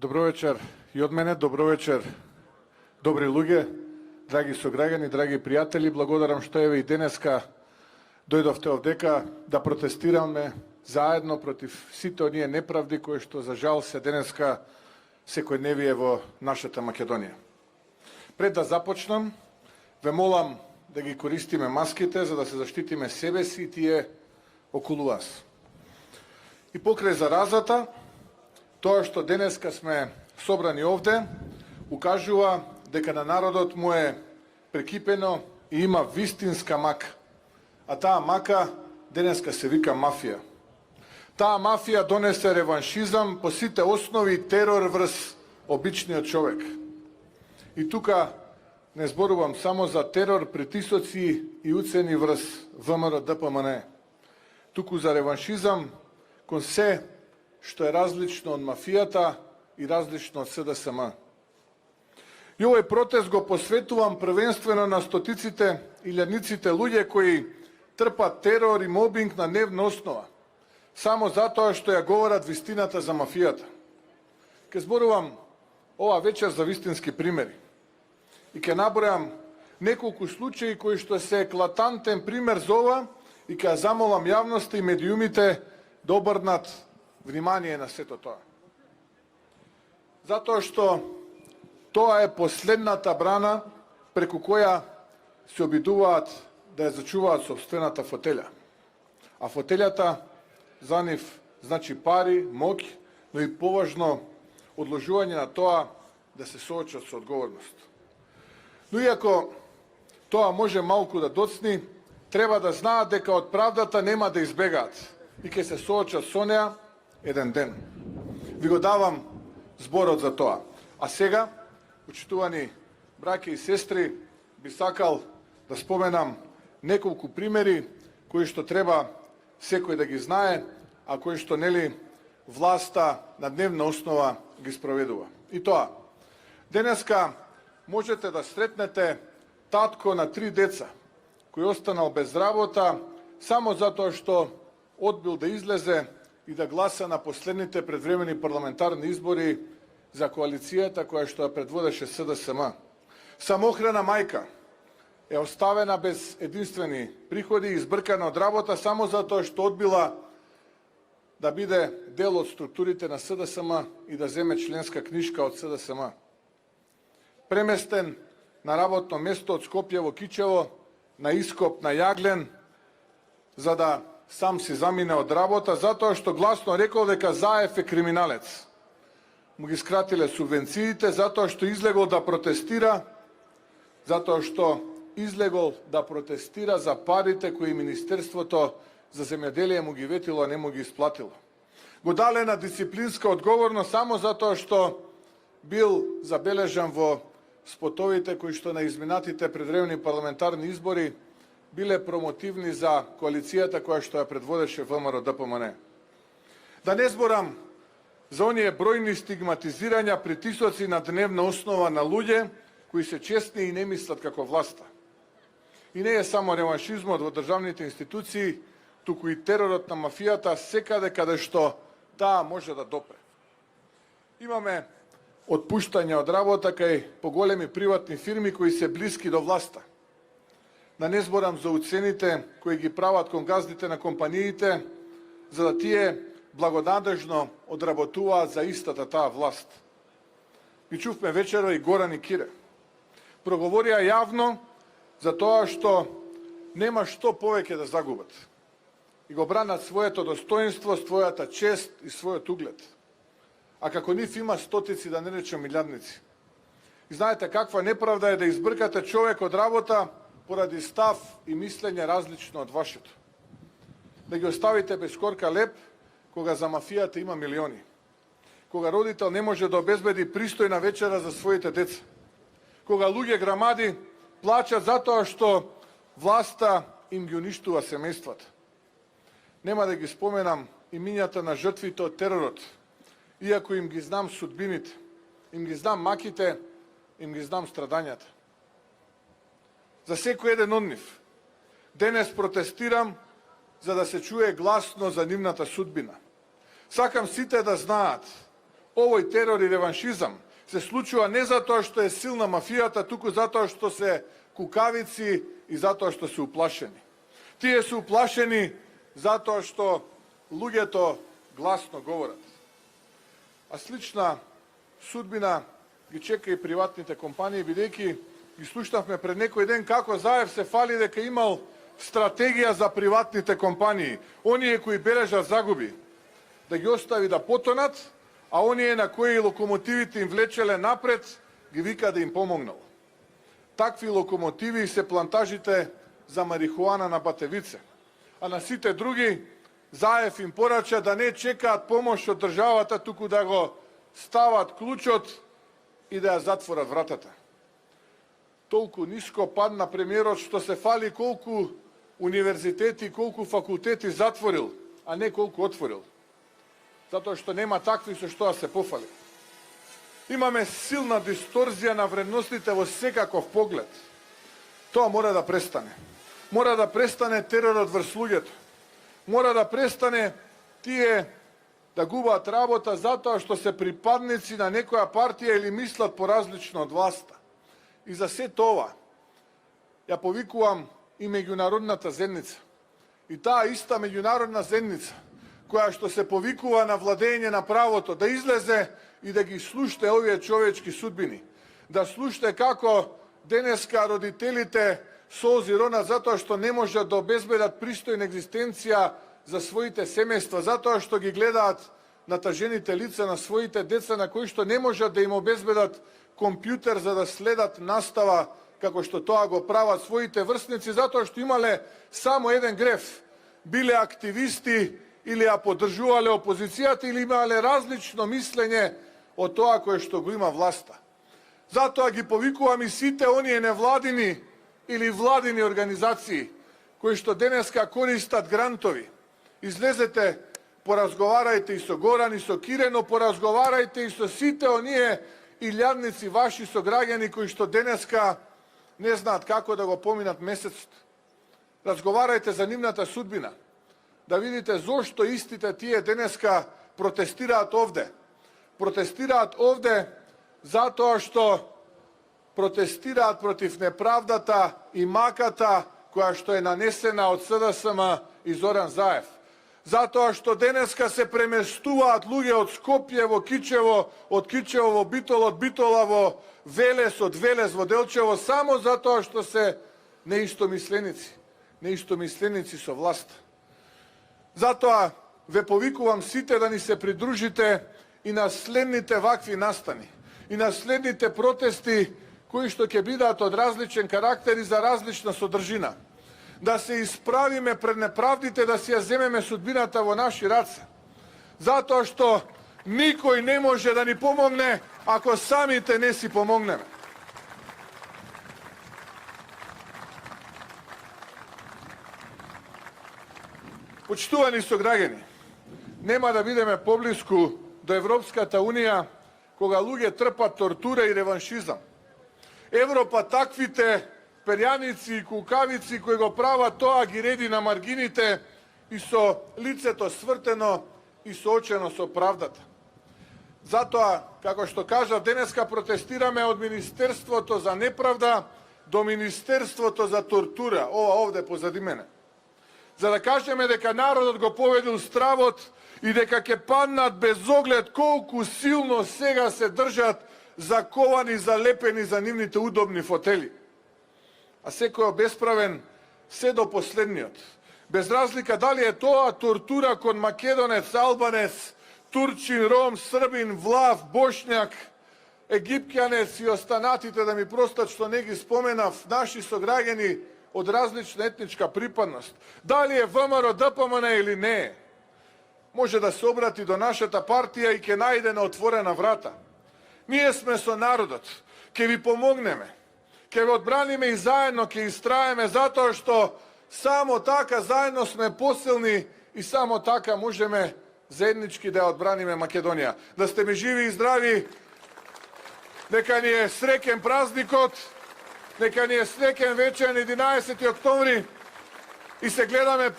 Добро вечер и од мене, добро вечер, добри луѓе, драги сограѓани, драги пријатели, благодарам што еве и денеска дојдовте овдека да протестираме заедно против сите оние неправди кои што за жал се денеска секојдневие во нашата Македонија. Пред да започнам, ве молам да ги користиме маските за да се заштитиме себе си и тие околу вас. И покрај заразата, тоа што денеска сме собрани овде, укажува дека на народот му е прекипено и има вистинска мака. А таа мака денеска се вика мафија. Таа мафија донесе реваншизам по сите основи и терор врз обичниот човек. И тука не зборувам само за терор, притисоци и уцени врз ВМРО ДПМН. Туку за реваншизам кон се што е различно од мафијата и различно од СДСМ. И овој протест го посветувам првенствено на стотиците и илјадниците луѓе кои трпат терор и мобинг на дневна основа, само затоа што ја говорат вистината за мафијата. Ке зборувам ова вечер за вистински примери. И ке набројам неколку случаи кои што се еклатантен пример за ова и ке замолам јавноста и медиумите да обрнат внимание на сето тоа. Затоа што тоа е последната брана преку која се обидуваат да ја зачуваат собствената фотеља. А фотељата за нив значи пари, моќ, но и поважно одложување на тоа да се соочат со одговорност. Но иако тоа може малку да доцни, треба да знаат дека од правдата нема да избегаат и ќе се соочат со неа еден ден. Ви го давам зборот за тоа. А сега, почитувани браќа и сестри, би сакал да споменам неколку примери кои што треба секој да ги знае, а кои што нели власта на дневна основа ги спроведува. И тоа, денеска можете да сретнете татко на 3 деца кој останал без работа само затоа што одбил да излезе и да гласа на последните предвремени парламентарни избори за коалицијата која што ја предводеше СДСМ. Самохрана мајка е оставена без единствени приходи и избркана од работа само затоа што одбила да биде дел од структурите на СДСМ и да земе членска книшка од СДСМ. Преместен на работно место од Скопје во Кичево на ископ на Јаглен за да сам си замине од работа затоа што гласно рекол дека Заев е криминалец. Му ги скратиле субвенциите затоа што излегол да протестира, за парите кои Министерството за земјоделие му ги ветило, а не му ги исплатило. Го дале на дисциплинска одговорност само затоа што бил забележан во спотовите кои што на изминатите предвремени парламентарни избори биле промотивни за коалицијата која што ја предводеше ВМРО ДПМН. Да не зборам за оние бројни стигматизирања, притисоци на дневна основа на луѓе кои се честни и не мислат како власта. И не е само реваншизмот во државните институции, туку и теророт на мафијата секаде каде што таа може да допре. Имаме отпуштање од работа кај поголеми приватни фирми кои се блиски до власта. Да не зборам за уцените кои ги прават кон газдите на компаниите, за да тие благонадежно одработуваат за истата таа власт. Ги чувме вечера и Горан и Кире. Проговорија јавно за тоа што нема што повеќе да загубат. И го бранат своето достоинство, својата чест и својот углед. А како нив има стотици, да не речем милијадници. И знаете каква неправда е да избркате човек од работа поради став и мислење различно од вашето. Да ги оставите без корка леп, кога за мафијата има милиони. Кога родител не може да обезбеди пристојна вечера за своите деца. Кога луѓе грамади плачат затоа што власта им ги уништува семејствата. Нема да ги споменам имињата на жртвите од теророт, иако им ги знам судбините, им ги знам маките, им ги знам страдањата. За секој еден од нив денес протестирам за да се чуе гласно за нивната судбина. Сакам сите да знаат Овој терор и реваншизам се случува не затоа што е силна мафијата, туку затоа што се кукавици и затоа што се уплашени. Тие се уплашени затоа што луѓето гласно говорат. А слична судбина ги чека и приватните компании, бидејќи ги слушнавме пред некој ден како Заев се фали дека имал стратегија за приватните компании. Оние кои бележат загуби, да ги остави да потонат, а оние на кои локомотивите им влечеле напред, ги вика да им помогнал. Такви локомотиви се плантажите за марихуана на Батевице. А на сите други, Заев им порача да не чекаат помош од државата, туку да го стават клучот и да ја затворат вратата. Толку ниско падна премиерот што се фали колку универзитети, колку факултети затворил, а не колку отворил. Затоа што нема такви со што да се пофали. Имаме силна дисторзија на вредностите во секаков поглед. Тоа мора да престане. Мора да престане теророт врз луѓето. Мора да престане тие да губаат работа затоа што се припадници на некоја партија или мислат поразлично од власта. И за се тоа ја повикувам и меѓународната заедница. И таа иста меѓународна заедница која што се повикува на владење на правото, да излезе и да ги слуште овие човечки судбини. Да слуште како денеска родителите солзи ронат затоа што не можат да обезбедат пристојна екзистенција за своите семејства, затоа што ги гледаат натажените лица на своите деца на кои што не можат да им обезбедат компјутер за да следат настава како што тоа го прават своите врсници, затоа што имале само еден греф. Биле активисти или ја поддржувале опозицијата или имале различно мислење од тоа кое што го има власта. Затоа ги повикувам и сите оние невладини или владини организации кои што денеска користат грантови. Излезете, поразговарајте и со Горан и со Кирено, поразговарајте и со сите оние илјадници ваши сограѓани кои што денеска не знаат како да го поминат месецот. Разговарајте за нивната судбина. Да видите зошто истите тие денеска протестираат овде. Протестираат овде затоа што протестираат против неправдата и маката која што е нанесена од СДСМ и Зоран Заев. Затоа што денеска се преместуваат луѓе од Скопје во Кичево, од Кичево во Битола, од Битола во Велес, од Велес во Делчево, само затоа што се неистомисленици со власта. Затоа ве повикувам сите да ни се придружите и на следните вакви настани, и на следните протести кои што ќе бидат од различен карактер и за различна содржина. Да се исправиме пред неправдите, да си ја земеме судбината во наши раце. Затоа што никој не може да ни помогне ако самите не си помогнеме. Почитувани сограѓани, нема да бидеме поблиску до Европската Унија кога луѓе трпат тортура и реваншизам. Европа таквите перјаници и кукавици кои го прават тоа ги реди на маргините и со лицето свртено и соочено со правдата. Затоа, како што кажав, денеска протестираме од Министерството за неправда до Министерството за тортура, ова овде позади мене. За да кажеме дека народот го поведил стравот и дека ќе паднат без оглед колку силно сега се држат заковани, залепени за нивните удобни фотели. А секој е бесправен се до последниот. Без разлика дали е тоа тортура кон македонец, албанец, турчин, ром, србин, влав, бошњак, египќанец и останатите, да ми простат што не ги споменав, наши сограѓани од различна етничка припадност. Дали е ВМРО, ДПМН или не, може да се обрати до нашата партија и ќе најде на отворена врата. Ние сме со народот, ќе ви помогнеме, ќе ви одбраниме и заедно ќе истраеме, затоа што само така заедно сме посилни и само така можеме заеднички да ја одбраниме Македонија. Да сте ми живи и здрави, нека ни е среќен празникот, нека ни е среќен вечер 11 октомври и се гледаме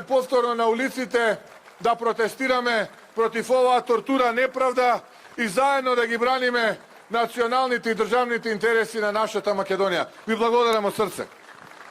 повторно на улиците да протестираме против оваа тортура, неправда и заедно да ги браниме националните и државните интереси на нашата Македонија. Ви благодарам од срце.